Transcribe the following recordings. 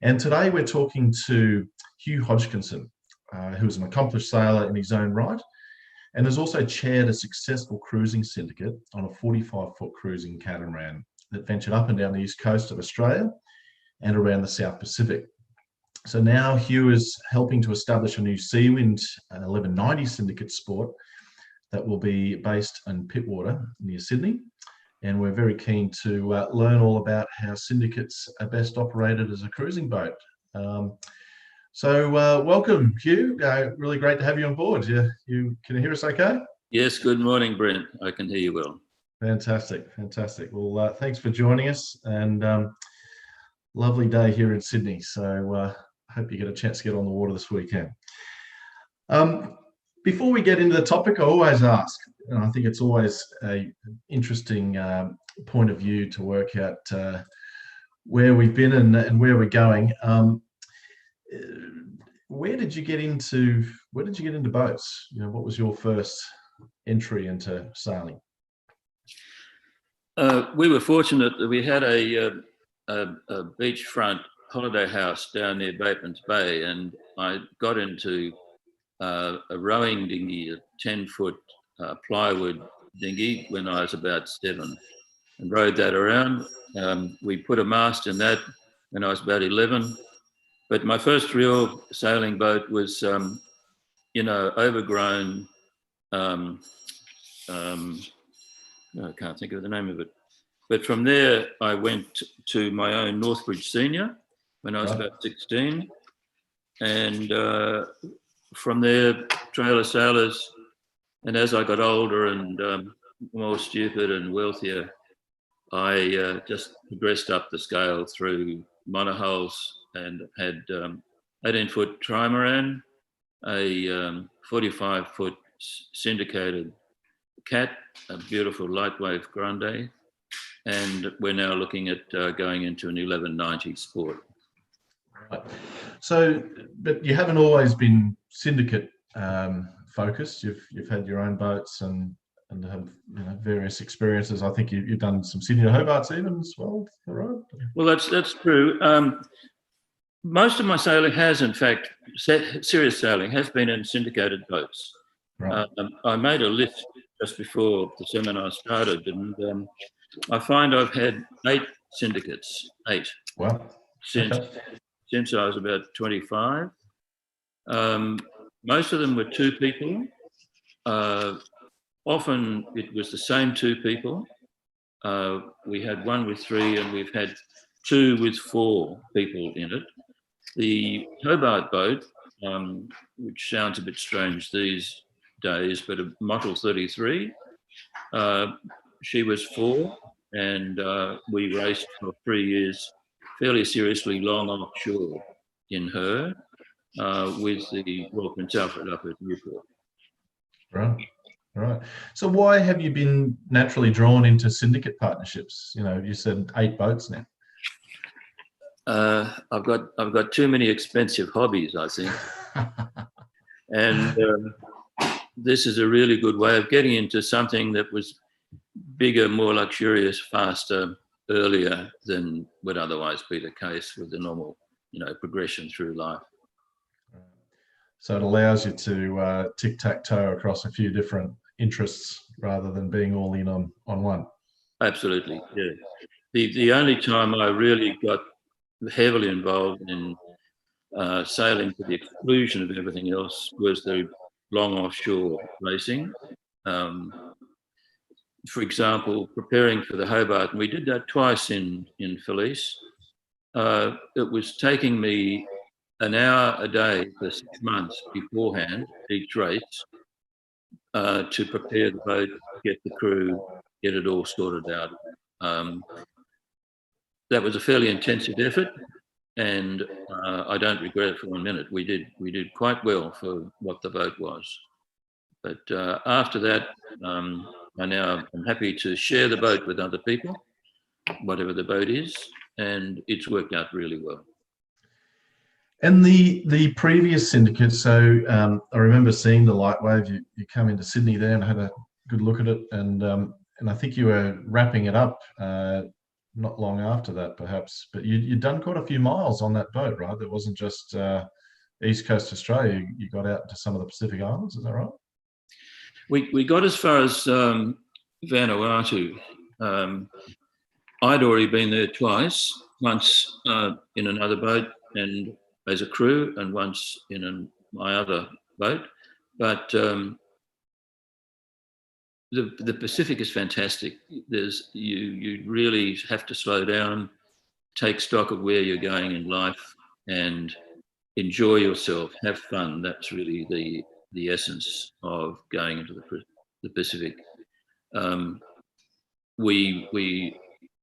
And today we're talking to Hugh Hodgkinson, who is an accomplished sailor in his own right and has also chaired a successful cruising syndicate on a 45-foot cruising catamaran that ventured up and down the east coast of Australia and around the South Pacific. So now Hugh is helping to establish a new Seawind 1190 syndicate sport that will be based in Pittwater near Sydney. And we're very keen to learn all about how syndicates are best operated as a cruising boat. So welcome, Hugh. Really great to have you on board. Can you hear us okay? Yes, good morning, Brent. I can hear you well. Fantastic, fantastic. Well, thanks for joining us, and lovely day here in Sydney. So hope you get a chance to get on the water this weekend. Before we get into the topic, I always ask, and I think it's always an interesting point of view to work out where we've been and where we're going. Where did you get into boats? What was your first entry into sailing? We were fortunate that we had a beachfront holiday house down near Bateman's Bay, and I got into a rowing dinghy, a 10-foot plywood dinghy, when I was about 7, and rode that around. We put a mast in that when I was about 11. But my first real sailing boat was, overgrown. I can't think of the name of it. But from there, I went to my own Northbridge Senior when I was about 16. And from there, trailer sailors. And as I got older and more stupid and wealthier, I just progressed up the scale through monohulls and had 18-foot trimaran, a 45-foot syndicated cat, a beautiful lightwave grande, and we're now looking at going into an 1190 sport. Right. So, but you haven't always been syndicate focused. You've had your own boats and have various experiences. I think you've done some Sydney to Hobarts even as well, right? Well, that's true. Most of my sailing has, in fact, serious sailing has been in syndicated boats. Right. I made a list just before the seminar started, and I find I've had 8 syndicates. 8. Wow. Since I was about 25. Most of them were 2 people. Often it was the same 2 people. We had one with 3, and we've had 2 with 4 people in it. The Hobart boat, which sounds a bit strange these days, but a Model 33, she was 4, and we raced for 3 years fairly seriously long offshore in her with the Royal Prince Alfred up at Newport. Right. So why have you been naturally drawn into syndicate partnerships? You said 8 boats now. I've got too many expensive hobbies, I think, and this is a really good way of getting into something that was bigger, more luxurious, faster, earlier than would otherwise be the case with the normal, progression through life. So it allows you to tic-tac-toe across a few different interests rather than being all in on one. Absolutely, yeah. The only time I really got heavily involved in sailing to the exclusion of everything else was the long offshore racing. For example, preparing for the Hobart, and we did that twice in Felice. It was taking me an hour a day for 6 months beforehand, each race, to prepare the boat, get the crew, get it all sorted out. That was a fairly intensive effort, and I don't regret it for 1 minute. We did quite well for what the boat was. But after that, I'm happy to share the boat with other people, whatever the boat is, and it's worked out really well. And the previous syndicate, so I remember seeing the Lightwave. You come into Sydney there and had a good look at it, and I think you were wrapping it up not long after that, perhaps. But you'd done quite a few miles on that boat, right? That wasn't just East Coast Australia. You got out to some of the Pacific Islands, is that right? We got as far as Vanuatu. I'd already been there twice, once in another boat and as a crew, and once in my other boat. But the Pacific is fantastic. You really have to slow down, take stock of where you're going in life, and enjoy yourself, have fun. That's really the essence of going into the Pacific. We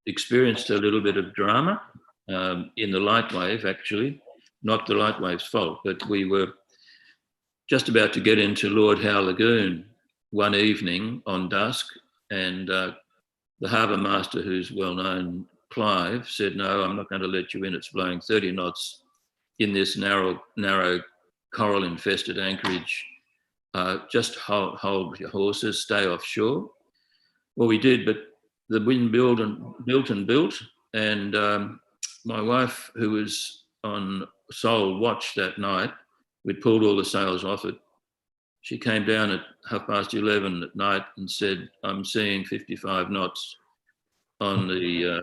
experienced a little bit of drama in the light wave, actually, not the light wave's fault, but we were just about to get into Lord Howe Lagoon one evening on dusk, and the harbour master, who's well known, Clive, said, "No, I'm not going to let you in. It's blowing 30 knots in this narrow coral-infested anchorage. Just hold your horses, stay offshore." Well, we did, but the wind built, and my wife, who was on sole watch that night, we'd pulled all the sails off it. She came down at 11:30 at night and said, "I'm seeing 55 knots on the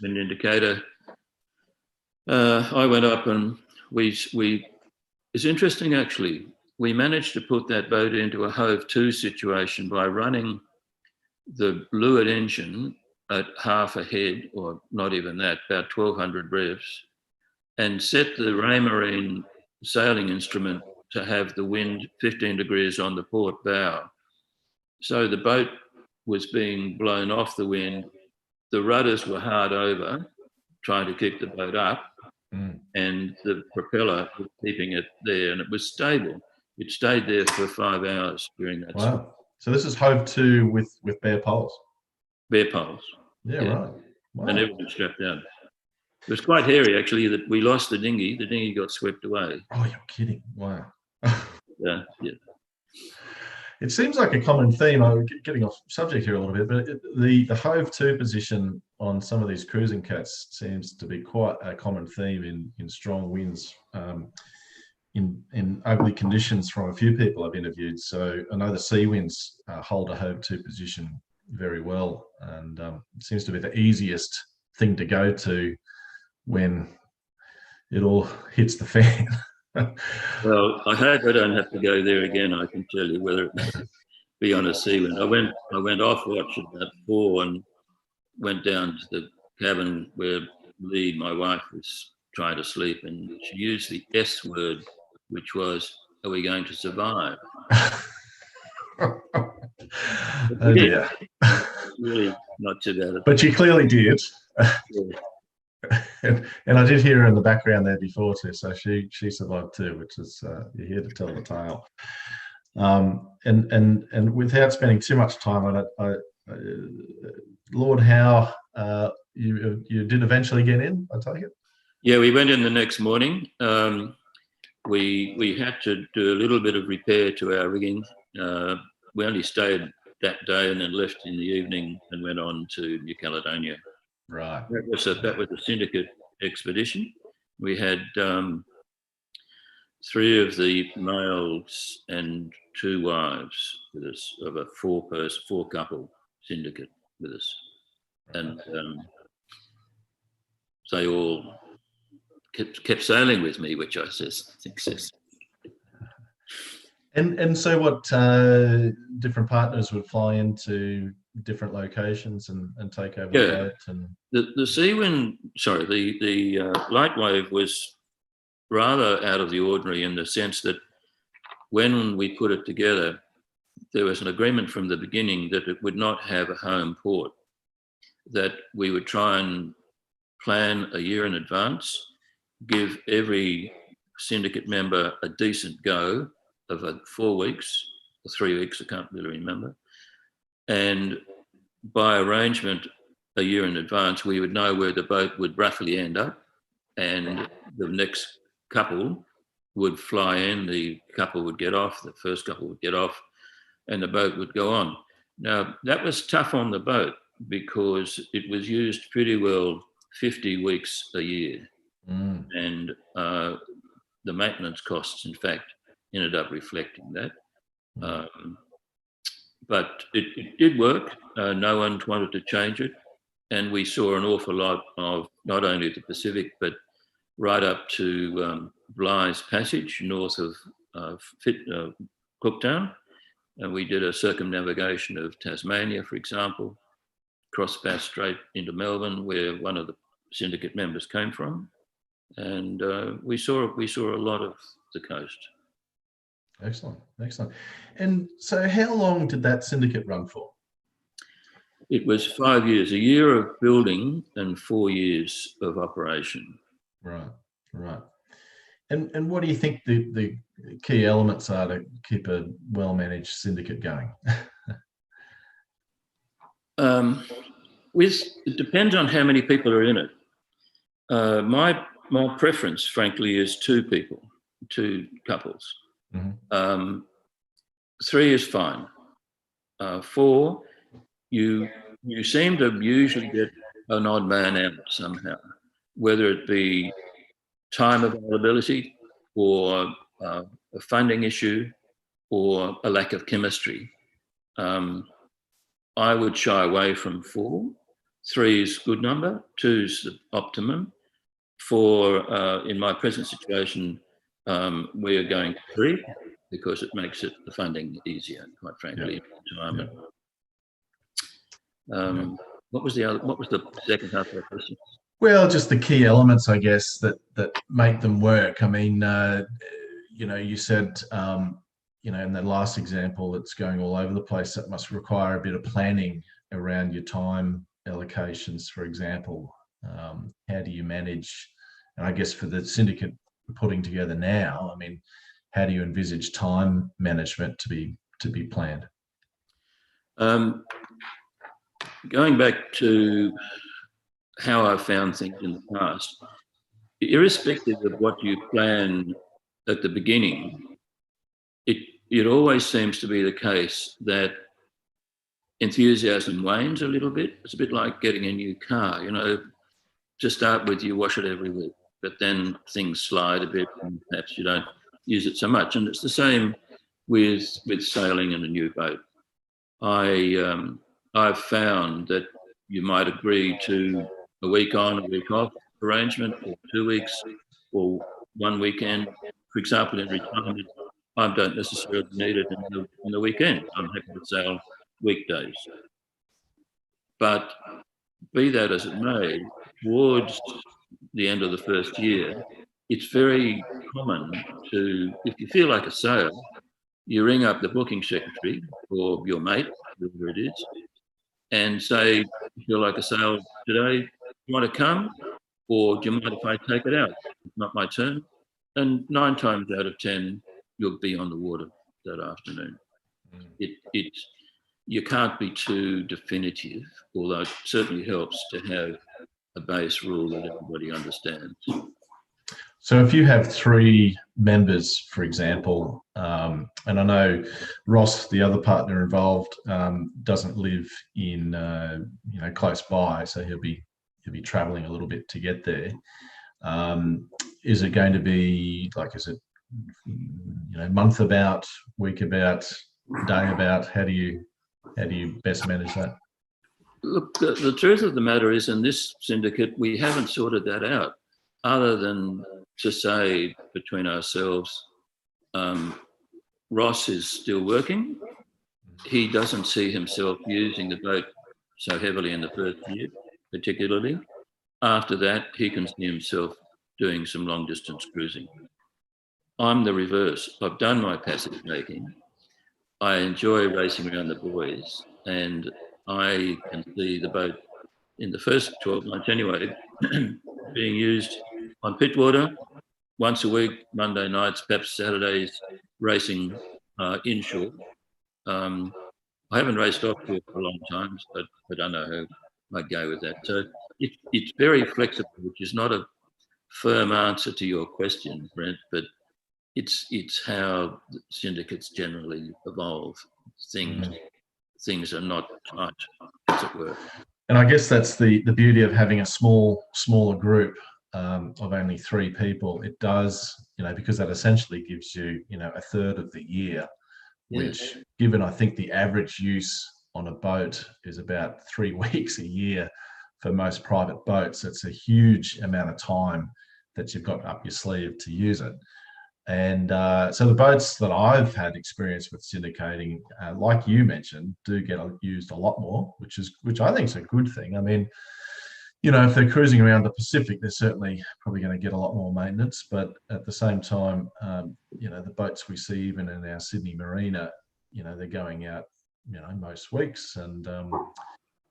wind indicator." I went up and it's interesting actually, we managed to put that boat into a hove to situation by running the leeward engine at half a head, or not even that, about 1200 revs, and set the Raymarine sailing instrument to have the wind 15 degrees on the port bow. So the boat was being blown off the wind. The rudders were hard over, trying to keep the boat up, and the propeller was keeping it there, and it was stable. It stayed there for 5 hours during that. Wow. So this is hove to with bare poles? Bare poles. Yeah, right. Wow. And everything strapped down. It was quite hairy, actually, that we lost the dinghy. The dinghy got swept away. Oh, you're kidding. Wow. Yeah. It seems like a common theme. I'm getting off subject here a little bit, but the hove to position on some of these cruising cats seems to be quite a common theme in strong winds, in ugly conditions from a few people I've interviewed. So I know the Seawinds hold a hove to position very well, and it seems to be the easiest thing to go to when it all hits the fan. Well, I hope I don't have to go there again. I can tell you, whether it be on a Seawind. I went off watch at about 4 and went down to the cabin where Lee, my wife, was trying to sleep, and she used the S word, which was, "Are we going to survive?" Oh dear. Really not too bad. But you clearly did. Yeah. And I did hear her in the background there before too, so she survived too, which is you're here to tell the tale. And without spending too much time on it, Lord Howe, you did eventually get in, I take it? Yeah, we went in the next morning. We had to do a little bit of repair to our rigging. We only stayed that day and then left in the evening and went on to New Caledonia. Right. That was a syndicate expedition. We had 3 of the males and 2 wives with us, of a 4 couple syndicate with us, and they all kept sailing with me, which I think says. And so what different partners would fly into different locations and take over the boat? And the Seawind, sorry, the light wave was rather out of the ordinary in the sense that when we put it together, there was an agreement from the beginning that it would not have a home port, that we would try and plan a year in advance, give every syndicate member a decent go of 4 weeks or 3 weeks, I can't really remember. And by arrangement, a year in advance, we would know where the boat would roughly end up, and the next couple would fly in, the couple would get off, the first couple would get off, and the boat would go on. Now, that was tough on the boat because it was used pretty well 50 weeks a year. And the maintenance costs, in fact, ended up reflecting that. But it did work. No one wanted to change it. And we saw an awful lot of not only the Pacific, but right up to Bly's Passage, north of Cooktown. And we did a circumnavigation of Tasmania, for example, cross Bass Strait into Melbourne, where one of the syndicate members came from. And we saw a lot of the coast. Excellent, excellent. And so how long did that syndicate run for? It was 5 years, a year of building and 4 years of operation. Right, right. And what do you think the key elements are to keep a well-managed syndicate going? It depends on how many people are in it. My preference, frankly, is 2 people, 2 couples. 3 is fine. 4, you seem to usually get an odd man out somehow, whether it be time availability or a funding issue or a lack of chemistry. I would shy away from 4. 3 is a good number. 2 is the optimum. 4, in my present situation, we are going to 3 because it makes the funding easier, quite frankly. Yeah. What was the second half of the question? Well, just the key elements, I guess, that make them work. I mean, you said, in the last example, it's going all over the place. That must require a bit of planning around your time allocations, for example. How do you manage? And I guess for the syndicate putting together now, I mean, how do you envisage time management to be planned? Going back to how I found things in the past, irrespective of what you plan at the beginning, it always seems to be the case that enthusiasm wanes a little bit. It's a bit like getting a new car, to start with, you wash it every week, but then things slide a bit and perhaps you don't use it so much. And it's the same with sailing in a new boat. I've found that you might agree to a week on, a week off arrangement, or 2 weeks, or 1 weekend. For example, in retirement, I don't necessarily need it in the weekend. I'm happy to sail weekdays. But be that as it may, towards the end of the first year, it's very common to, if you feel like a sail, you ring up the booking secretary or your mate, whoever it is, and say, you feel like a sail today, do you want to come? Or do you mind if I take it out? It's not my turn. And 9 times out of 10, you'll be on the water that afternoon. You can't be too definitive, although it certainly helps to have a base rule that everybody understands. So if you have 3 members, for example, and I know Ross, the other partner involved, doesn't live in close by, so he'll be traveling a little bit to get there. Is it going to be is it month about, week about, day about? How do you best manage that? Look, the truth of the matter is, in this syndicate, we haven't sorted that out, other than to say between ourselves, Ross is still working. He doesn't see himself using the boat so heavily in the first year, particularly. After that, he can see himself doing some long distance cruising. I'm the reverse. I've done my passage making. I enjoy racing around the buoys, and I can see the boat in the first 12 months anyway, being used on Pittwater once a week, Monday nights, perhaps Saturdays, racing inshore. I haven't raced offshore for a long time, but I know how I go with that. So it's very flexible, which is not a firm answer to your question, Brent, but it's how syndicates generally evolve. Things things are not tight, as it were. And I guess that's the beauty of having a smaller group of only 3 people. It does, because that essentially gives you, a third of the year, which, given I think the average use on a boat is about 3 weeks a year for most private boats, it's a huge amount of time that you've got up your sleeve to use it. And so the boats that I've had experience with syndicating, like you mentioned, do get used a lot more, which I think is a good thing. I mean, if they're cruising around the Pacific, they're certainly probably going to get a lot more maintenance. But at the same time, the boats we see even in our Sydney marina, they're going out, most weeks, and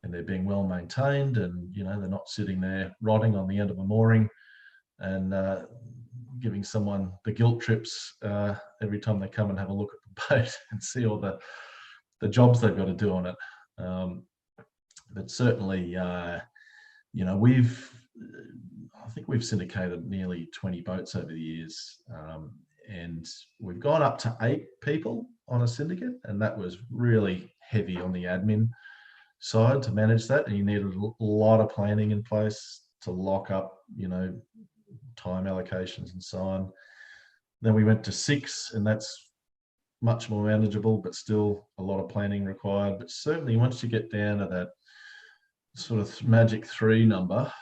they're being well maintained, and they're not sitting there rotting on the end of a mooring and giving someone the guilt trips every time they come and have a look at the boat and see all the jobs they've got to do on it. But certainly, I think we've syndicated nearly 20 boats over the years, and we've gone up to 8 people on a syndicate, and that was really heavy on the admin side to manage that, and you needed a lot of planning in place to lock up, time allocations and so on. Then we went to 6, and that's much more manageable, but still a lot of planning required. But certainly once you get down to that sort of magic 3 number,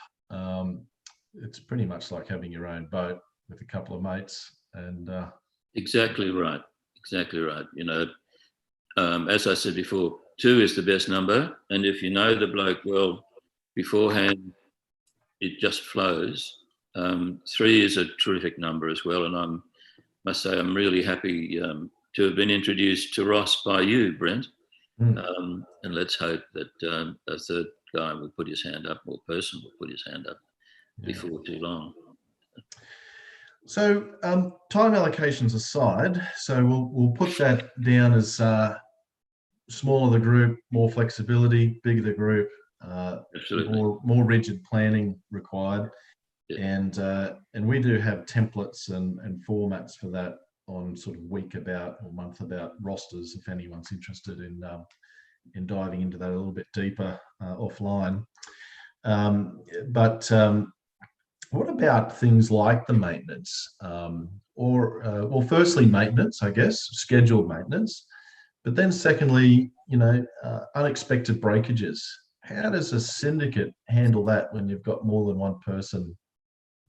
it's pretty much like having your own boat with a couple of mates. And exactly right. As I said before, 2 is the best number, and if you know the bloke well beforehand, it just flows. 3 is a terrific number as well, and I must say I'm really happy to have been introduced to Ross by you, Brent. And let's hope that a third guy will put his hand up, or person will put his hand up before too long. So time allocations aside, so we'll put that down as smaller the group, more flexibility; bigger the group, more rigid planning required. And we do have templates and formats for that on sort of week about or month about rosters, if anyone's interested in diving into that a little bit deeper offline. But what about things like the maintenance, well, firstly maintenance, I guess, scheduled maintenance, but then secondly, unexpected breakages. How does a syndicate handle that when you've got more than one person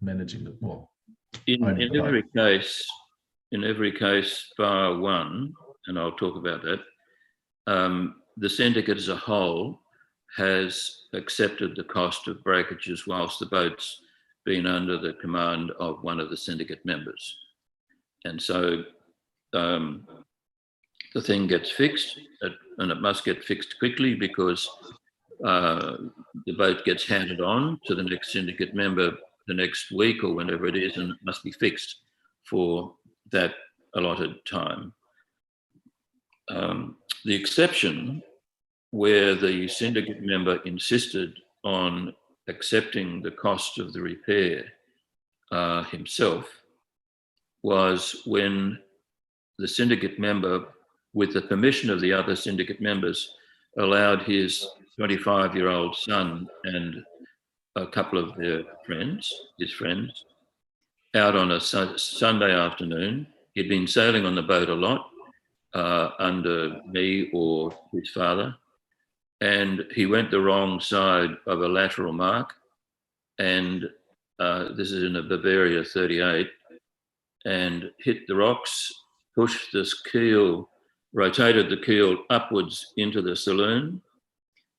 managing the, in every case bar one, and I'll talk about that, the syndicate as a whole has accepted the cost of breakages whilst the boat's been under the command of one of the syndicate members. And so the thing gets fixed, and it must get fixed quickly, because the boat gets handed on to the next syndicate member the next week or whenever it is, and it must be fixed for that allotted time. The exception where the syndicate member insisted on accepting the cost of the repair himself was when the syndicate member, with the permission of the other syndicate members, allowed his 25-year-old son and a couple of their friends, out on a Sunday afternoon. He'd been sailing on the boat a lot under me or his father, and he went the wrong side of a lateral mark, and this is in a Bavaria 38, and hit the rocks, pushed this keel, rotated the keel upwards into the saloon,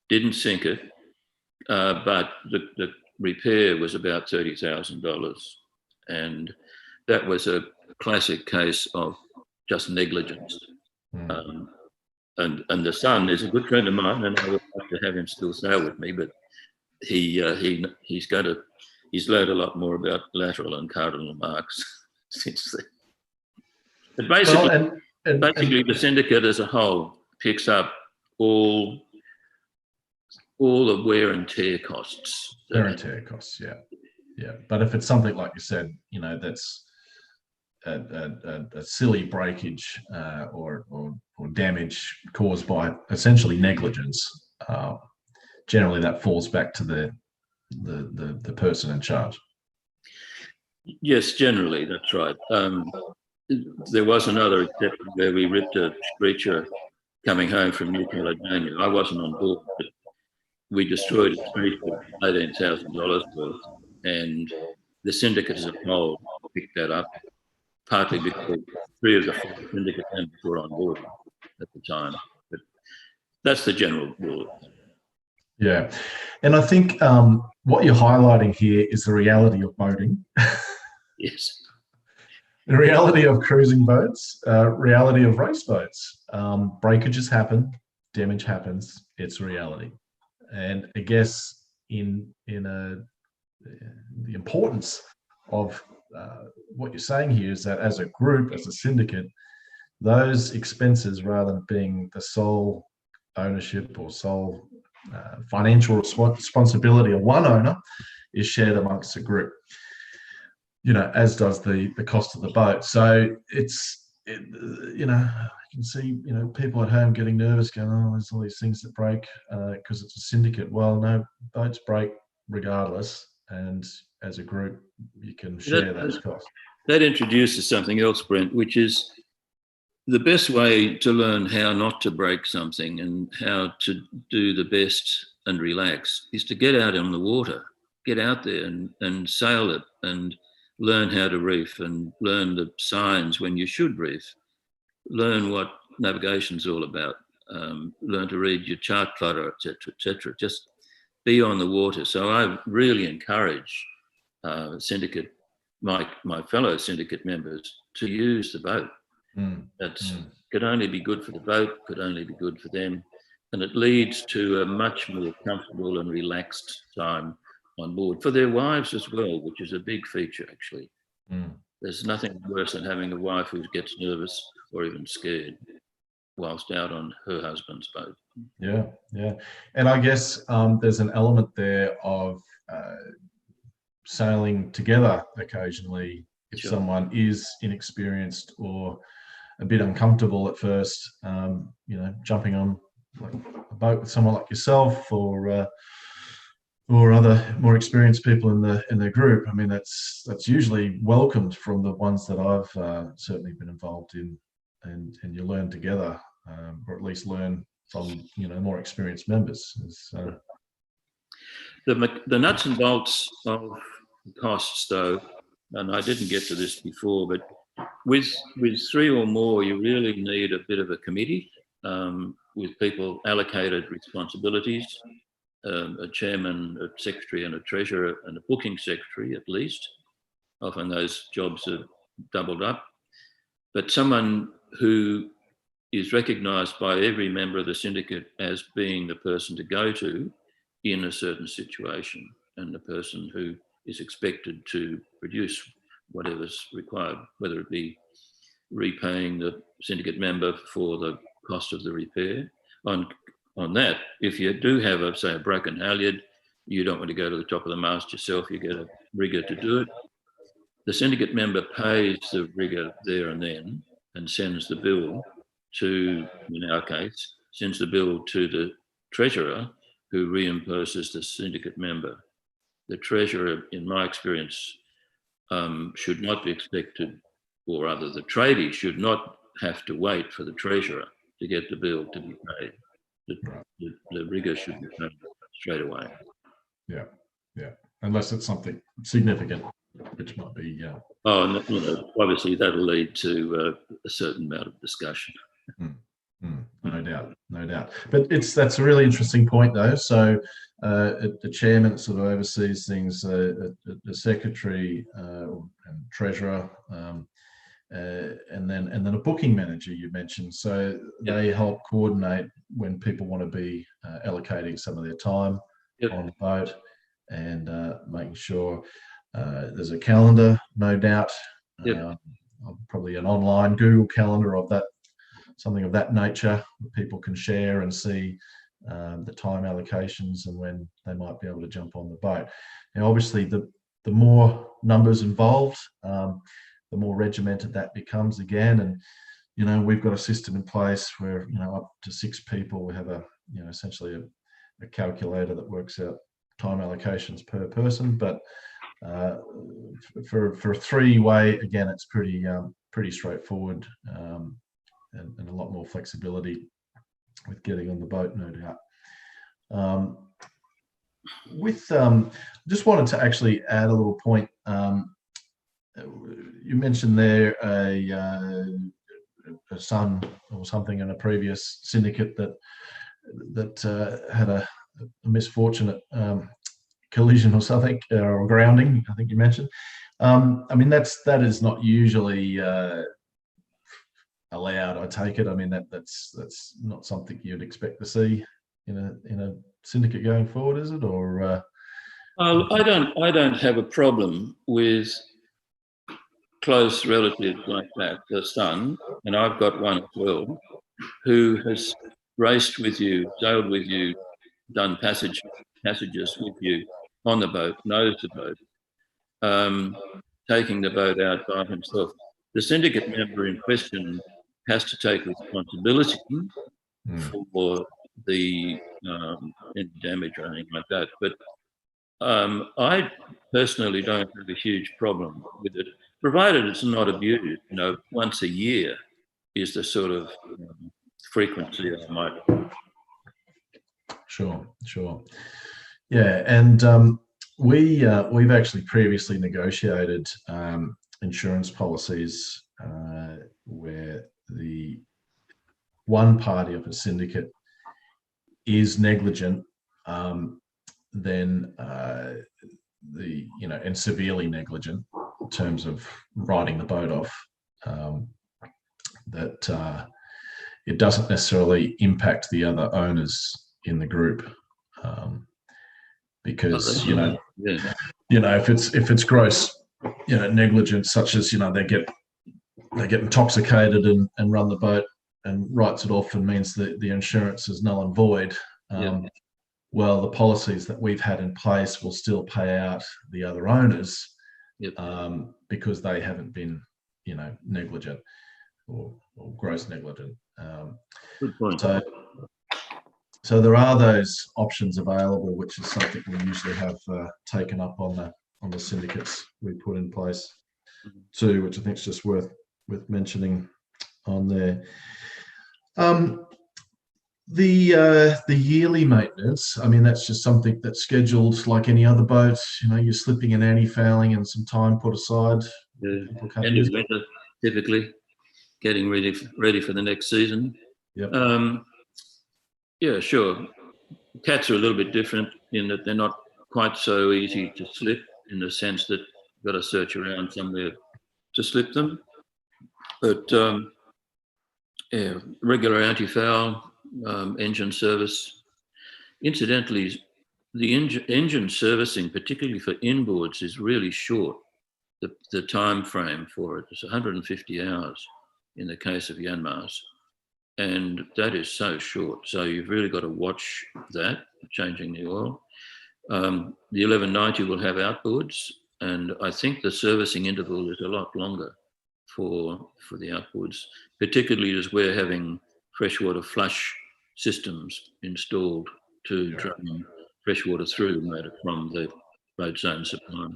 didn't sink it, but the repair was about $30,000. And that was a classic case of just negligence. And the son is a good friend of mine, and I would like to have him still sail with me, but he's learned a lot more about lateral and cardinal marks since then. But basically, the syndicate as a whole picks up all the wear and tear costs. Wear and tear costs, yeah. But if it's something like you said, that's a silly breakage or damage caused by essentially negligence, generally that falls back to the person in charge. Yes, generally, that's right. There was another exception where we ripped a screecher coming home from New Caledonia. I wasn't on board, but we destroyed a screecher, $18,000 worth, and the syndicate as a whole picked that up, partly because 3 of the 4 syndicate members were on board at the time. But that's the general rule. Yeah, and I think what you're highlighting here is the reality of boating. Yes. The reality of cruising boats, reality of race boats. Breakages happen, damage happens. It's reality, and I guess the importance of what you're saying here is that as a group, as a syndicate, those expenses, rather than being the sole ownership or sole financial responsibility of one owner, is shared amongst the group. As does the cost of the boat. So you can see, people at home getting nervous, going, "Oh, there's all these things that break because it's a syndicate." Well, no, boats break regardless, and as a group, you can share those costs. That introduces something else, Brent, which is the best way to learn how not to break something and how to do the best and relax is to get out on the water, get out there and sail it and learn how to reef and learn the signs when you should reef, learn what navigation's all about, learn to read your chart plotter, etc., etc. Just be on the water. So I really encourage syndicate, my fellow syndicate members to use the boat. Could only be good for the boat, could only be good for them. And it leads to a much more comfortable and relaxed time on board for their wives as well, which is a big feature, actually. There's nothing worse than having a wife who gets nervous or even scared whilst out on her husband's boat. Yeah. And I guess there's an element there of sailing together occasionally if Sure. someone is inexperienced or a bit uncomfortable at first, jumping on a boat with someone like yourself or other more experienced people in the group. I mean, that's usually welcomed from the ones that I've certainly been involved in, and you learn together, or at least learn from more experienced members. The nuts and bolts of costs, though, and I didn't get to this before, but with 3 or more, you really need a bit of a committee with people allocated responsibilities. A chairman, a secretary and a treasurer and a booking secretary at least. Often those jobs are doubled up. But someone who is recognised by every member of the syndicate as being the person to go to in a certain situation, and the person who is expected to produce whatever's required, whether it be repaying the syndicate member for the cost of the repair. On that, if you do have a broken halyard, you don't want to go to the top of the mast yourself, you get a rigger to do it. The syndicate member pays the rigger there and then and sends the bill to, in our case, sends the bill to the treasurer, who reimburses the syndicate member. The treasurer, in my experience, should not be expected, or rather the tradie should not have to wait for the treasurer to get the bill to be paid. The rigger should be paid straight away. Yeah. Unless it's something significant, which might be. Obviously that'll lead to a certain amount of discussion. No doubt. But that's a really interesting point, though. So the chairman sort of oversees things, the secretary and treasurer, and then a booking manager you mentioned. So they help coordinate when people want to be allocating some of their time on the boat, and making sure there's a calendar, no doubt. Probably an online Google calendar of that, something of that nature, that people can share and see the time allocations and when they might be able to jump on the boat. Now, obviously, the more numbers involved, the more regimented that becomes again. And we've got a system in place where up to 6 people, we have a essentially a calculator that works out time allocations per person. But for a 3-way, again, it's pretty straightforward, and a lot more flexibility with getting on the boat, no doubt. Just wanted to actually add a little point. You mentioned there a son or something in a previous syndicate that had a misfortunate collision or something, or grounding, I think you mentioned. I mean, that is not usually allowed, I take it. I mean, that's not something you'd expect to see in a syndicate going forward, is it? Or I don't have a problem with close relatives like that, the son, and I've got one as well, who has raced with you, sailed with you, done passages with you on the boat, knows the boat, taking the boat out by himself. The syndicate member in question has to take responsibility for the any damage or anything like that. But I personally don't have a huge problem with it, provided it's not abused. Once a year is the sort of frequency I might. Sure. Yeah, and we've actually previously negotiated insurance policies where the one party of a syndicate is negligent, then and severely negligent in terms of riding the boat off, that it doesn't necessarily impact the other owners in the group, because if it's gross negligence, such as they get intoxicated and run the boat and writes it off and means that the insurance is null and void. Well, the policies that we've had in place will still pay out the other owners, because they haven't been negligent or gross negligent. Good point. So there are those options available, which is something we usually have taken up on the syndicates we put in place too, which I think is just worth mentioning on there. The yearly maintenance, I mean, that's just something that's scheduled like any other boat. You're slipping and anti-fouling and some time put aside. End of winter, typically, getting ready for the next season. Yeah, sure. Cats are a little bit different in that they're not quite so easy to slip, in the sense that you've got to search around somewhere to slip them. But regular anti-foul, engine service. Incidentally, the engine servicing, particularly for inboards, is really short. The time frame for it is 150 hours in the case of Yanmars. And that is so short. So you've really got to watch that, changing the oil. The 1190 will have outboards, and I think the servicing interval is a lot longer for the outboards, particularly as we're having freshwater flush systems installed to drain freshwater through the motor from the road zone supply.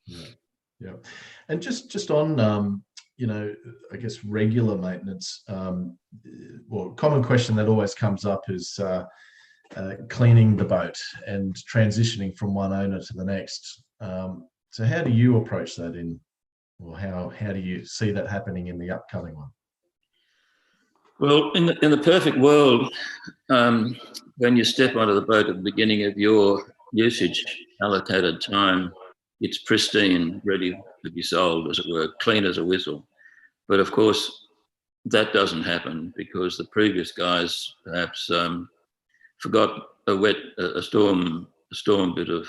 Yeah. And just on I guess regular maintenance, well, common question that always comes up is cleaning the boat and transitioning from one owner to the next. So how do you approach that how do you see that happening in the upcoming one? Well, in the perfect world, when you step onto the boat at the beginning of your usage allocated time, it's pristine, ready to be sold, as it were, clean as a whistle. But of course, that doesn't happen because the previous guys perhaps forgot a storm bit of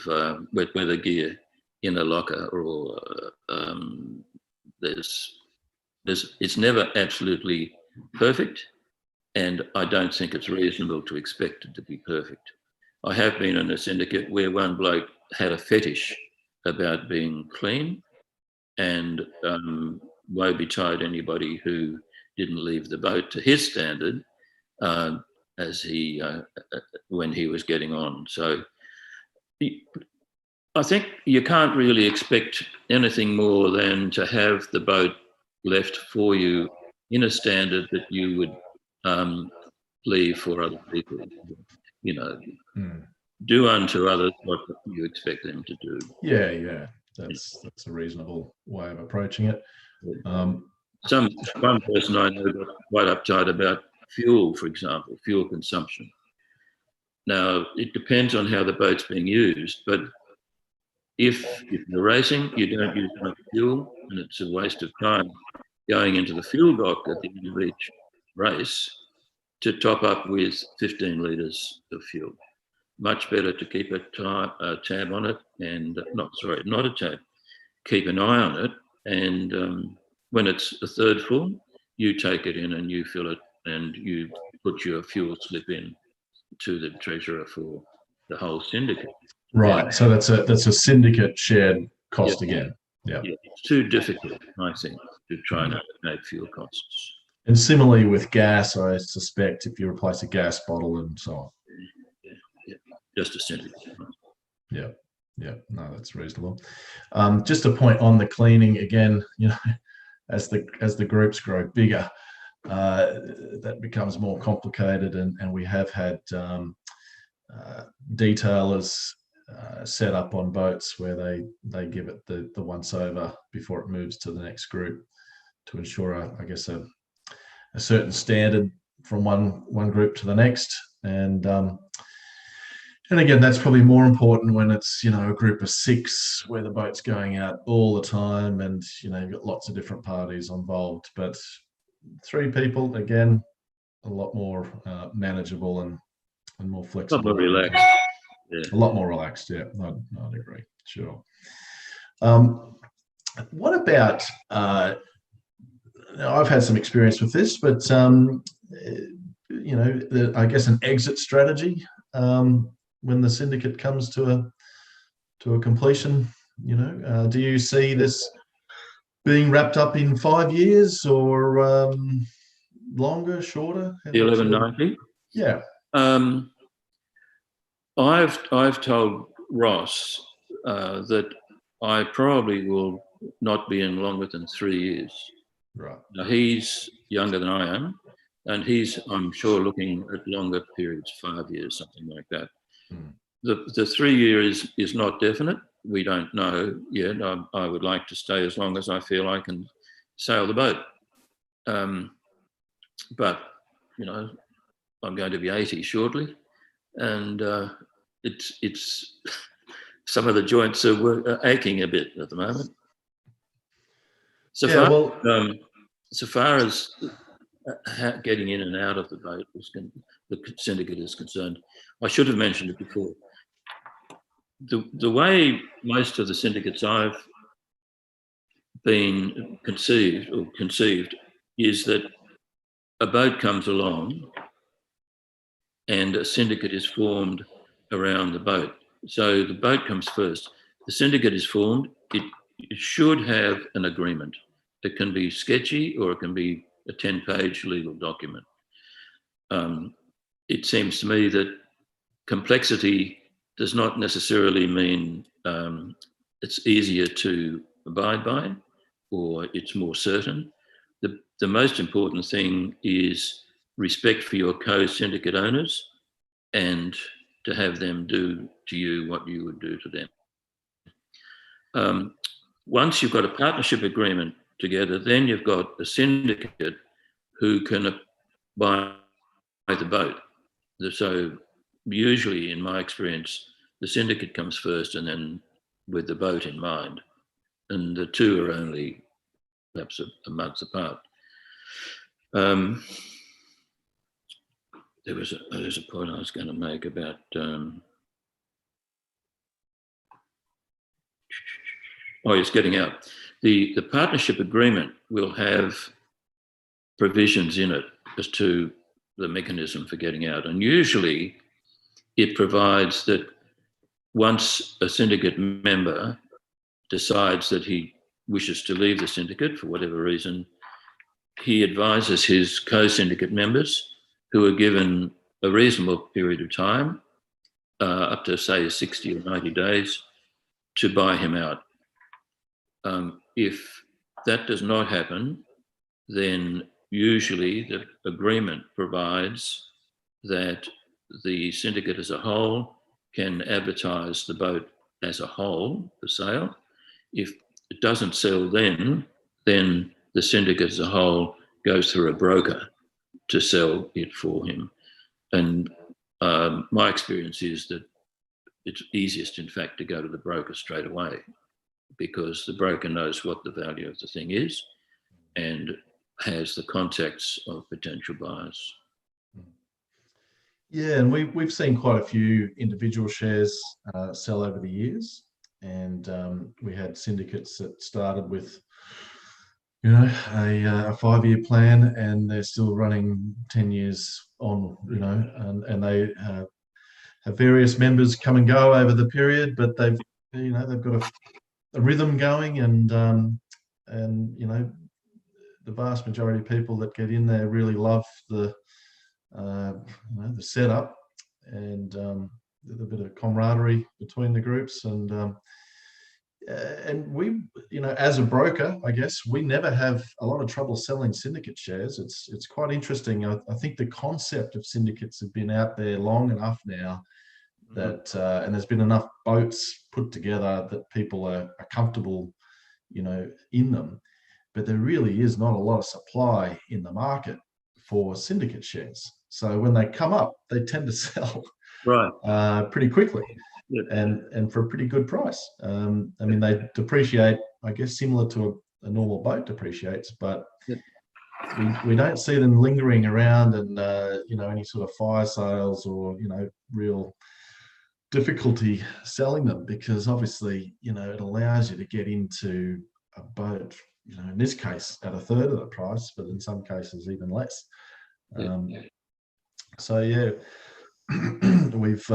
wet weather gear in a locker, or it's never absolutely perfect, and I don't think it's reasonable to expect it to be perfect. I have been in a syndicate where one bloke had a fetish about being clean, and woe betide anybody who didn't leave the boat to his standard as he when he was getting on. So I think you can't really expect anything more than to have the boat left for you in a standard that you would leave for other people. You know, do unto others what you expect them to do. Yeah. That's a reasonable way of approaching it. One person I know got quite uptight about fuel, for example, fuel consumption. Now, it depends on how the boat's being used, but if you're racing, you don't use much fuel, and it's a waste of time going into the fuel dock at the end of each race to top up with 15 litres of fuel. Much better to keep a tab on it, and not a tab, keep an eye on it, and when it's a third full, you take it in and you fill it, and you put your fuel slip in to the treasurer for the whole syndicate. Right. And so that's a syndicate shared cost again. Yeah. It's too difficult, I think, to try and eliminate fuel costs. And similarly with gas, I suspect, if you replace a gas bottle and so on. Yeah. Just a syndicate. Yeah. No, that's reasonable. Just a point on the cleaning again. You know, as the groups grow bigger, that becomes more complicated, and we have had detailers set up on boats where they give it the once over before it moves to the next group to ensure, a certain standard from one group to the next. And again, that's probably more important when it's, a group of 6 where the boat's going out all the time, and you've got lots of different parties involved. But 3 people, again, a lot more manageable and more flexible. A lot more relaxed. Yeah. A lot more relaxed. Yeah, I'd agree. Sure. What about? I've had some experience with this, but I guess an exit strategy. When the syndicate comes to a completion, do you see this being wrapped up in 5 years or longer, shorter? The 1190? Yeah. I've told Ross that I probably will not be in longer than 3 years. Right. Now, he's younger than I am, and he's, I'm sure, looking at longer periods, 5 years, something like that. The 3 years is not definite. We don't know yet. I would like to stay as long as I feel I can sail the boat. But, I'm going to be 80 shortly, and it's some of the joints are aching a bit at the moment. So far as getting in and out of the boat, the syndicate is concerned, I should have mentioned it before. The way most of the syndicates I've been conceived is that a boat comes along and a syndicate is formed around the boat. So the boat comes first. The syndicate is formed. It should have an agreement. It can be sketchy or it can be a 10-page legal document. It seems to me that complexity does not necessarily mean it's easier to abide by or it's more certain. The most important thing is respect for your co-syndicate owners and to have them do to you what you would do to them. Once you've got a partnership agreement together, then you've got a syndicate who can buy the boat. So usually, in my experience, the syndicate comes first and then with the boat in mind. And the two are only perhaps a month apart. There's a point I was going to make about it's getting out. The partnership agreement will have provisions in it as to the mechanism for getting out. And usually it provides that once a syndicate member decides that he wishes to leave the syndicate for whatever reason, he advises his co-syndicate members, who are given a reasonable period of time, up to say 60 or 90 days, to buy him out. If that does not happen, then usually the agreement provides that the syndicate as a whole can advertise the boat as a whole for sale. If it doesn't sell then the syndicate as a whole goes through a broker to sell it for him. And my experience is that it's easiest, in fact, to go to the broker straight away, because the broker knows what the value of the thing is and has the contacts of potential buyers. Yeah, and we've seen quite a few individual shares sell over the years, and we had syndicates that started with, you know, a 5-year plan, and they're still running 10 years on, you know, and they have various members come and go over the period, but they've got a rhythm going, and you know, the vast majority of people that get in there really love the the setup, and a bit of camaraderie between the groups, and we, you know, as a broker, I guess we never have a lot of trouble selling syndicate shares. It's quite interesting. I think the concept of syndicates have been out there long enough now that and there's been enough boats put together that people are comfortable, you know, in them. But there really is not a lot of supply in the market for syndicate shares. So when they come up, they tend to sell pretty quickly, and for a pretty good price. I mean, they depreciate, I guess, similar to a normal boat depreciates, but we don't see them lingering around and you know, any sort of fire sales or, you know, real difficulty selling them, because obviously, you know, it allows you to get into a boat, you know, in this case at a third of the price, but in some cases even less. So yeah, we've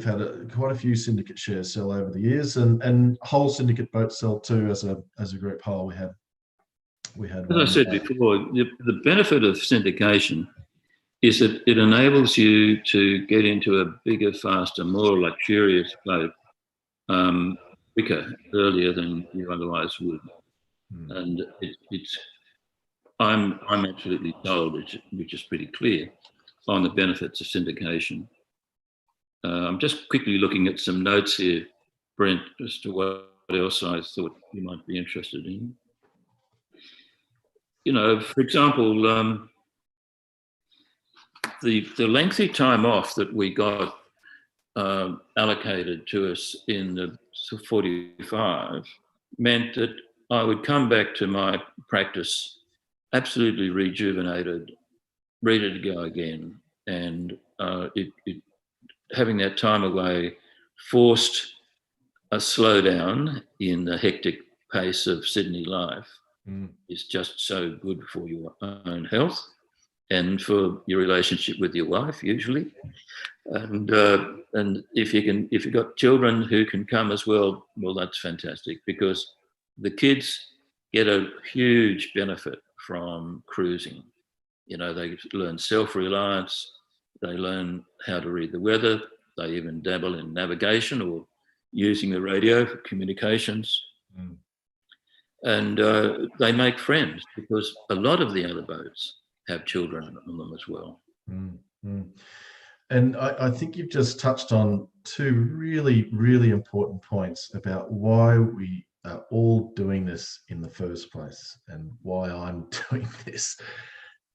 had quite a few syndicate shares sell over the years, and whole syndicate boats sell too. As a group whole, we had. As I said before, the benefit of syndication is that it enables you to get into a bigger, faster, more luxurious boat quicker, earlier than you otherwise would. And I'm absolutely told, which is pretty clear, on the benefits of syndication. I'm just quickly looking at some notes here, Brent, as to what else I thought you might be interested in. You know, for example, the lengthy time off that we got allocated to us in the 45 meant that I would come back to my practice absolutely rejuvenated, ready to go again. And having that time away forced a slowdown in the hectic pace of Sydney life. Is just so good for your own health and for your relationship with your wife, usually. And if you've got children who can come as well, that's fantastic, because the kids get a huge benefit from cruising. You know, they learn self-reliance, they learn how to read the weather, they even dabble in navigation or using the radio for communications. And they make friends, because a lot of the other boats have children on them as well. And I think you've just touched on two really, really important points about why we are all doing this in the first place, and why I'm doing this.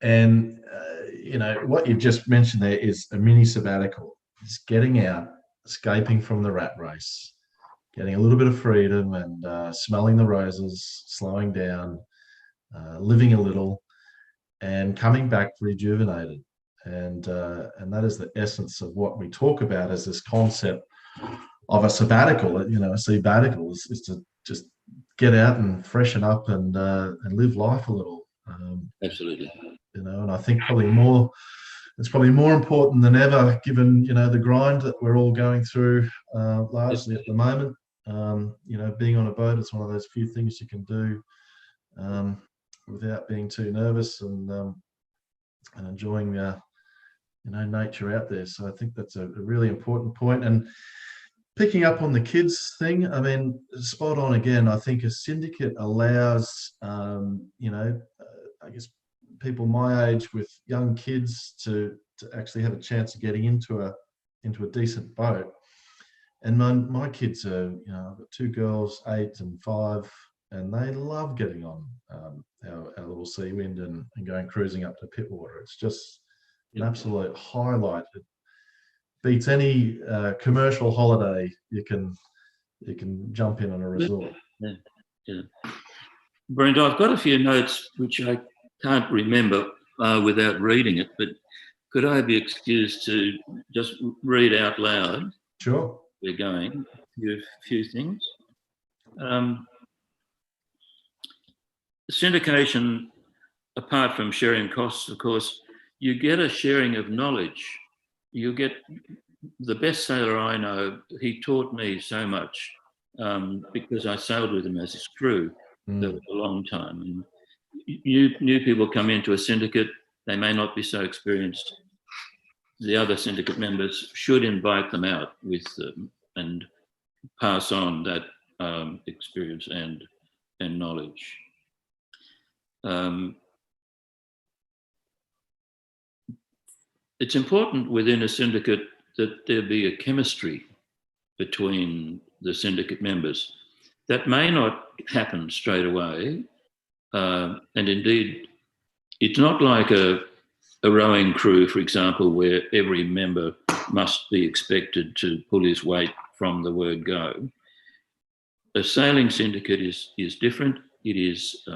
And you know, what you've just mentioned there is a mini sabbatical. It's getting out, escaping from the rat race, getting a little bit of freedom, and smelling the roses, slowing down, living a little, and coming back rejuvenated. And that is the essence of what we talk about as this concept of a sabbatical. You know, a sabbatical is to just get out and freshen up and live life a little. Absolutely. You know, and I think it's probably more important than ever, given, you know, the grind that we're all going through largely at the moment. Being on a boat is one of those few things you can do without being too nervous and enjoying nature out there. So I think that's a really important point. And picking up on the kids thing, I mean, spot on again. I think a syndicate allows, I guess people my age with young kids to actually have a chance of getting into a decent boat. And my kids are, I've got two girls, 8 and 5, and they love getting on our little Seawind and going cruising up to Pittwater. It's just an absolute highlight. It beats any commercial holiday you can jump in on a resort. Yeah. Brent, I've got a few notes which I can't remember without reading it, but could I be excused to just read out loud? Sure. We're going a few things. Syndication, apart from sharing costs, of course, you get a sharing of knowledge. You get the best sailor I know. He taught me so much because I sailed with him as his crew for a long time. And new people come into a syndicate, they may not be so experienced. The other syndicate members should invite them out with them and pass on that experience and knowledge. It's important within a syndicate that there be a chemistry between the syndicate members. That may not happen straight away. And indeed, it's not like a rowing crew, for example, where every member must be expected to pull his weight from the word go. A sailing syndicate is different. It is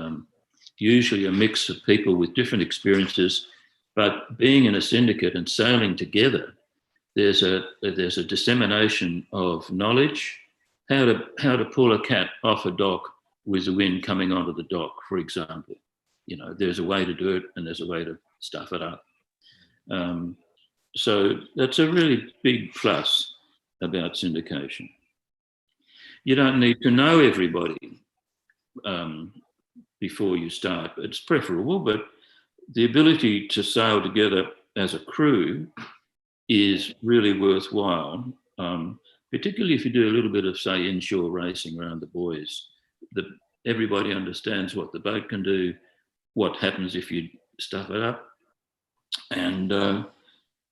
usually a mix of people with different experiences, but being in a syndicate and sailing together, there's a dissemination of knowledge, how to pull a cat off a dock with the wind coming onto the dock, for example. There's a way to do it and there's a way to stuff it up. So that's a really big plus about syndication. You don't need to know everybody before you start. It's preferable, but the ability to sail together as a crew is really worthwhile, particularly if you do a little bit of, say, inshore racing around the buoys. Everybody understands what the boat can do, what happens if you stuff it up, and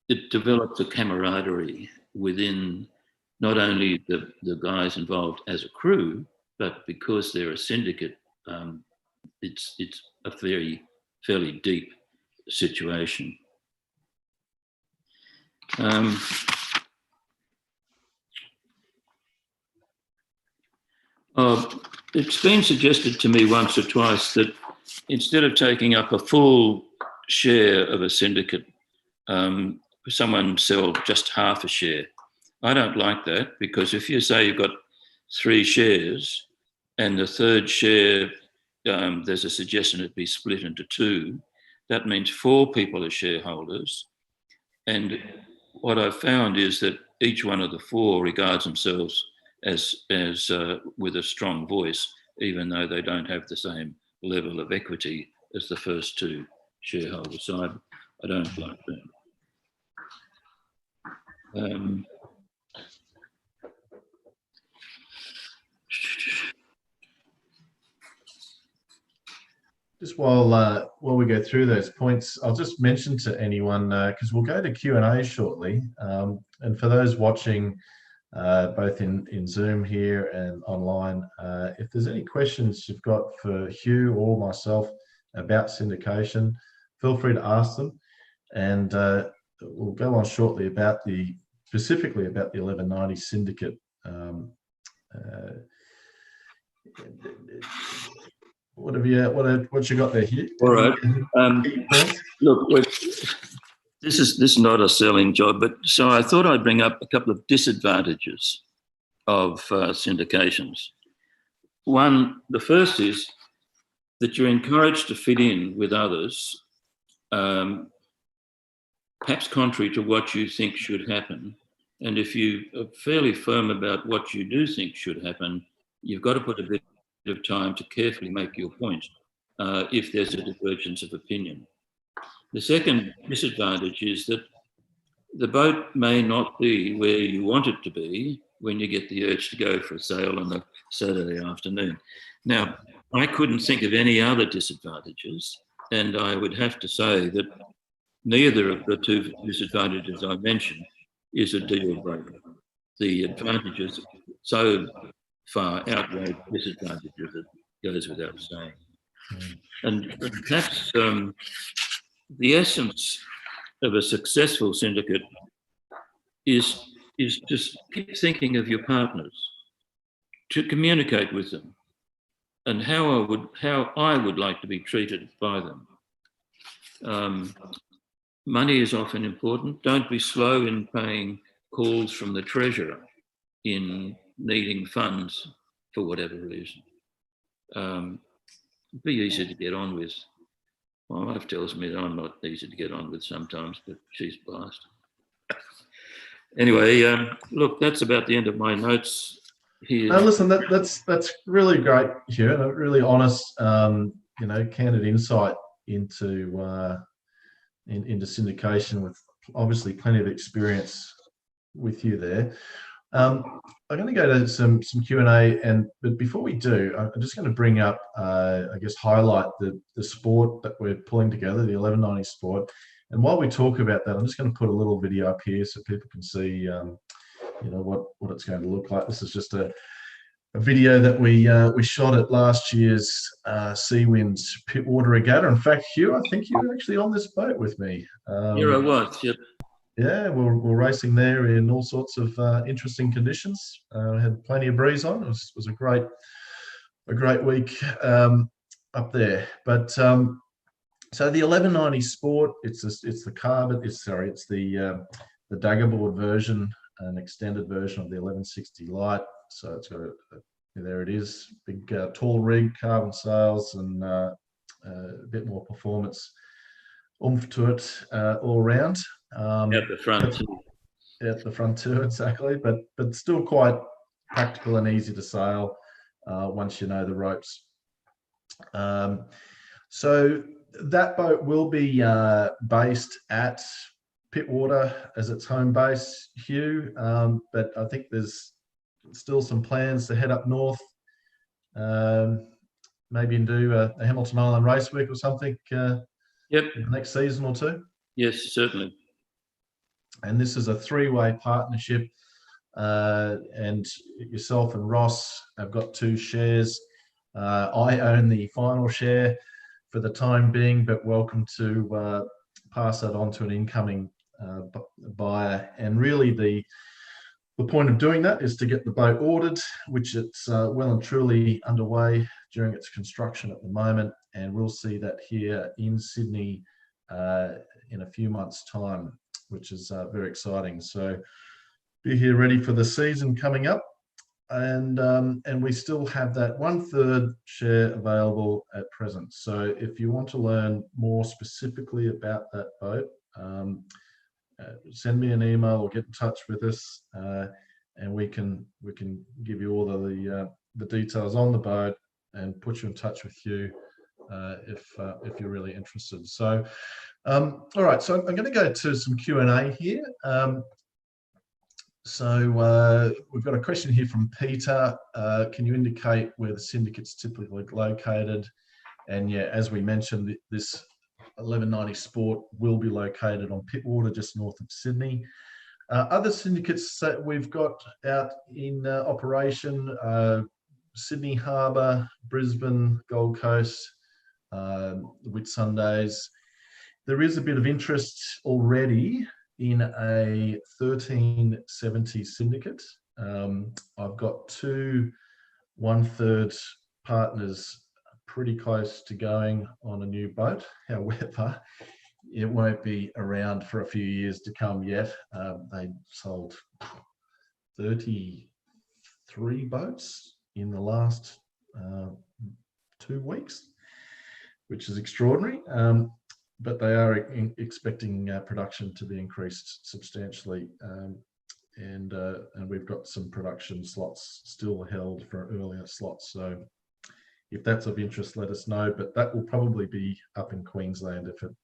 it develops a camaraderie within not only the guys involved as a crew, but because they're a syndicate, it's a fairly deep situation. It's been suggested to me once or twice that instead of taking up a full share of a syndicate, someone sell just half a share. I don't like that, because if you say you've got 3 shares and the third share, there's a suggestion it be split into 2, that means 4 people are shareholders. And what I've found is that each one of the 4 regards themselves as with a strong voice, even though they don't have the same level of equity as the first 2 shareholders. So I don't like that. Just while we go through those points, I'll just mention to anyone, because we'll go to Q&A shortly, and for those watching both in Zoom here and online, if there's any questions you've got for Hugh or myself about syndication, feel free to ask them, and we'll go on shortly specifically about the 1190 syndicate. What you got there, Hugh? All right. Look, this is not a selling job, but so I thought I'd bring up a couple of disadvantages of syndications. The first is that you're encouraged to fit in with others, perhaps contrary to what you think should happen. And if you are fairly firm about what you do think should happen, you've got to put a bit of time to carefully make your point if there's a divergence of opinion. The second disadvantage is that the boat may not be where you want it to be when you get the urge to go for a sail on a Saturday afternoon. Now, I couldn't think of any other disadvantages, and I would have to say that neither of the two disadvantages I mentioned is a deal breaker. The advantages so far outweigh the disadvantages, it goes without saying. And perhaps the essence of a successful syndicate is just keep thinking of your partners, to communicate with them, and how I would like to be treated by them. Money is often important. Don't be slow in paying calls from the treasurer in needing funds for whatever reason. Be easy to get on with. My wife tells me that I'm not easy to get on with sometimes, but she's blessed. Anyway, look, that's about the end of my notes here. Now, listen, that's really great, Hugh, and a really honest, candid insight into syndication, with obviously plenty of experience with you there. I'm going to go to some Q&A, but before we do, I'm just going to bring up, highlight the sport that we're pulling together, the 1190 sport. And while we talk about that, I'm just going to put a little video up here so people can see, what it's going to look like. This is just a video that we shot at last year's Seawind Pittwater Regatta. In fact, Hugh, I think you were actually on this boat with me. Here I was, yep. Yeah, we're racing there in all sorts of interesting conditions. Had plenty of breeze on. It was a great week up there. But so the 1190 Sport, it's the carbon. It's the daggerboard version, an extended version of the 1160 Light. So it's got there it is, big tall rig, carbon sails, and a bit more performance oomph to it all round. At the front. At the front too, exactly. But still quite practical and easy to sail once you know the ropes. So that boat will be based at Pittwater as its home base, Hugh. But I think there's still some plans to head up north, maybe and do a Hamilton Island race week or something. Yep. In the next season or two. Yes, certainly. And this is a three-way partnership, and yourself and Ross have got 2 shares. I own the final share for the time being, but welcome to pass that on to an incoming buyer. And really the point of doing that is to get the boat ordered, which it's well and truly underway during its construction at the moment. And we'll see that here in Sydney in a few months' time, which is very exciting. So be here ready for the season coming up. And we still have that 1/3 share available at present. So if you want to learn more specifically about that boat, send me an email or get in touch with us, and we can give you all of the details on the boat and put you in touch with you if you're really interested. So, all right. So I'm going to go to some Q&A here. So we've got a question here from Peter. Can you indicate where the syndicate's typically located? And yeah, as we mentioned, this 1190 Sport will be located on Pittwater, just north of Sydney. Other syndicates that we've got out in operation, Sydney Harbour, Brisbane, Gold Coast, Whitsundays. There is a bit of interest already in a 1370 syndicate. I've got 2 1/3 partners pretty close to going on a new boat. However, it won't be around for a few years to come yet. They sold 33 boats in the last 2 weeks, which is extraordinary. But they are expecting production to be increased substantially and we've got some production slots still held for earlier slots. So if that's of interest, let us know. But that will probably be up in Queensland if it,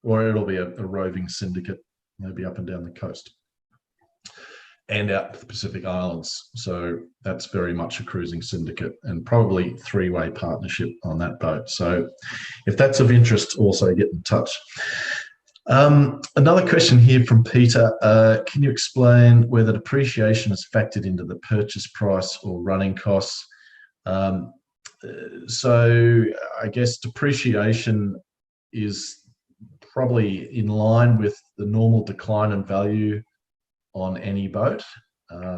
or it'll be a roving syndicate, maybe up and down the coast and out to the Pacific Islands. So that's very much a cruising syndicate and probably three-way partnership on that boat. So if that's of interest, also get in touch. Another question here from Peter. Can you explain whether depreciation is factored into the purchase price or running costs? So I guess depreciation is probably in line with the normal decline in value on any boat.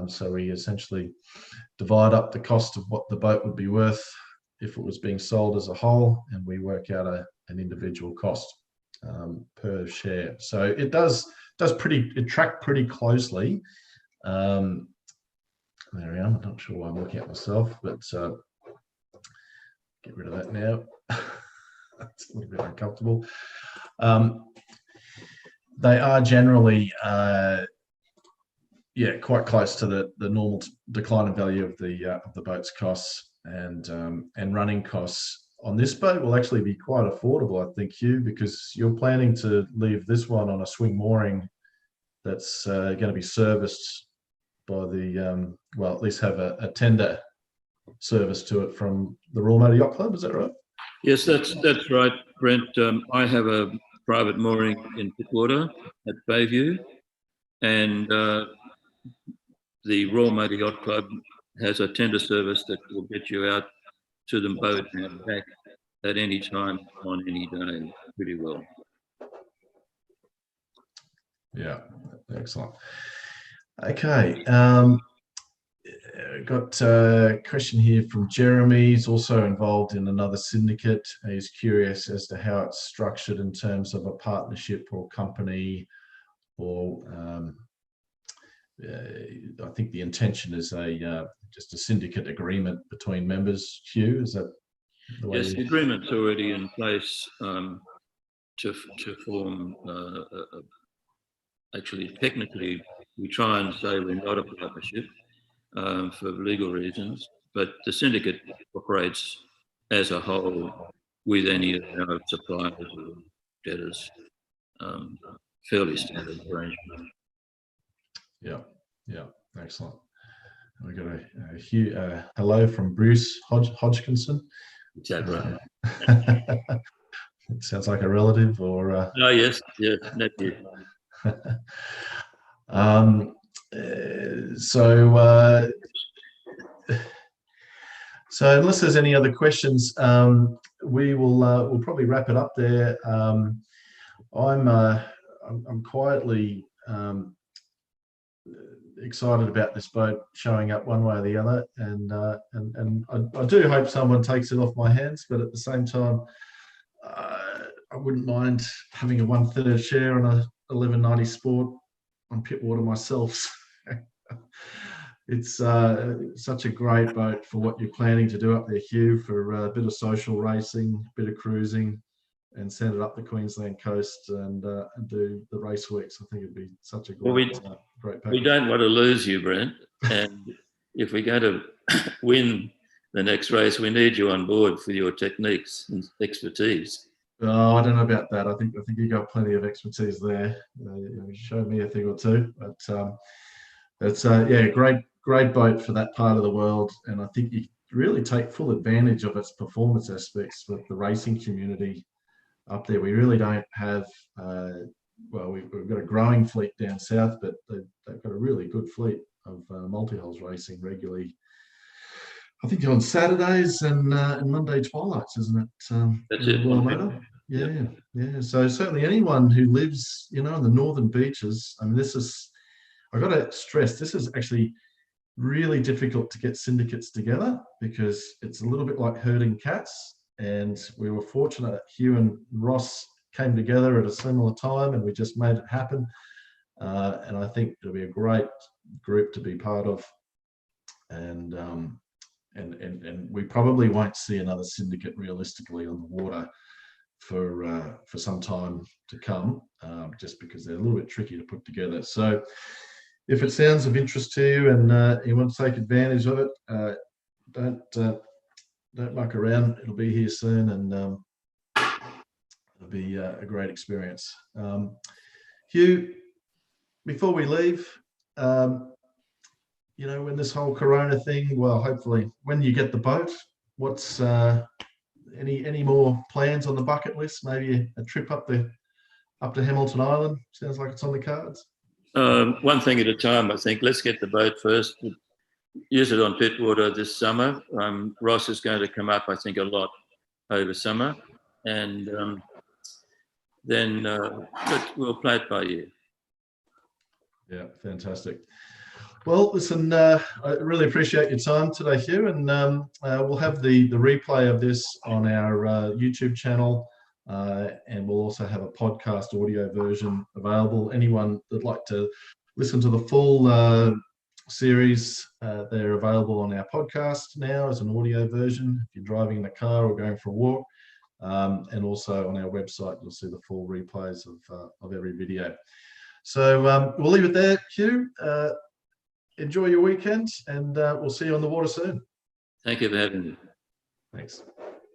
So we essentially divide up the cost of what the boat would be worth if it was being sold as a whole, and we work out an individual cost per share. So it track pretty closely. There we are. I'm not sure why I'm looking at myself, but get rid of that now. It's a little bit uncomfortable. They are generally quite close to the normal decline in value of the boat's costs, and running costs on this boat will actually be quite affordable, I think, Hugh, because you're planning to leave this one on a swing mooring that's going to be serviced by the at least have a tender service to it from the Royal Motor Yacht Club. Is that right? Yes, that's right, Brent. I have a private mooring in Pittwater at Bayview, and the Royal Motor Yacht Club has a tender service that will get you out to the boat and back at any time on any day pretty well. Yeah, excellent. Okay. Got a question here from Jeremy. He's also involved in another syndicate. He's curious as to how it's structured in terms of a partnership or company, or I think the intention is just a syndicate agreement between members. Hugh, is that the way? Yes, the agreement's already in place to form. Actually, technically, we try and say we're not a partnership for legal reasons, but the syndicate operates as a whole with any of our suppliers or debtors. Fairly standard arrangement. Yeah, excellent. We got a hello from Bruce Hodgkinson. Exactly. It sounds like a relative, or oh yes, nephew. So unless there's any other questions, we'll probably wrap it up there. I'm quietly excited about this boat showing up one way or the other, and I do hope someone takes it off my hands, but at the same time, I wouldn't mind having a 1/3 share on a 1190 Sport on Pittwater myself. It's such a great boat for what you're planning to do up there, Hugh, for a bit of social racing, a bit of cruising, and send it up the Queensland coast and do the race weeks. I think it'd be such a great package. We don't want to lose you, Brent, and if we're going to win the next race, we need you on board for your techniques and expertise. Oh, I don't know about that. I think you got plenty of expertise there. You showed me a thing or two, but it's great boat for that part of the world, and I think you really take full advantage of its performance aspects with the racing community up there. We really don't have. We've got a growing fleet down south, but they've got a really good fleet of multi-hulls racing regularly. I think on Saturdays and Monday twilights, isn't it? That's it. Yeah. So certainly anyone who lives, in the northern beaches. I mean, I've got to stress, this is actually really difficult to get syndicates together because it's a little bit like herding cats. And we were fortunate that Hugh and Ross came together at a similar time, and we just made it happen. And I think it'll be a great group to be part of. And we probably won't see another syndicate realistically on the water for some time to come, just because they're a little bit tricky to put together. So if it sounds of interest to you and you want to take advantage of it, don't muck around. It'll be here soon, and it'll be a great experience. Hugh, before we leave, you know, when this whole Corona thing, well, hopefully when you get the boat, what's any more plans on the bucket list? Maybe a trip up to Hamilton Island. Sounds like it's on the cards. One thing at a time, I think. Let's get the boat first. Use it on Pittwater this summer. Ross is going to come up, I think, a lot over summer, and then we'll play it by ear. Yeah, fantastic. Well, listen, I really appreciate your time today, Hugh, and we'll have the replay of this on our YouTube channel, and we'll also have a podcast audio version available. Anyone that'd like to listen to the full series, they're available on our podcast now as an audio version if you're driving in a car or going for a walk, and also on our website you'll see the full replays of every video. So we'll leave it there, Hugh. Enjoy your weekend, and we'll see you on the water soon. Thank you for having me. Thanks.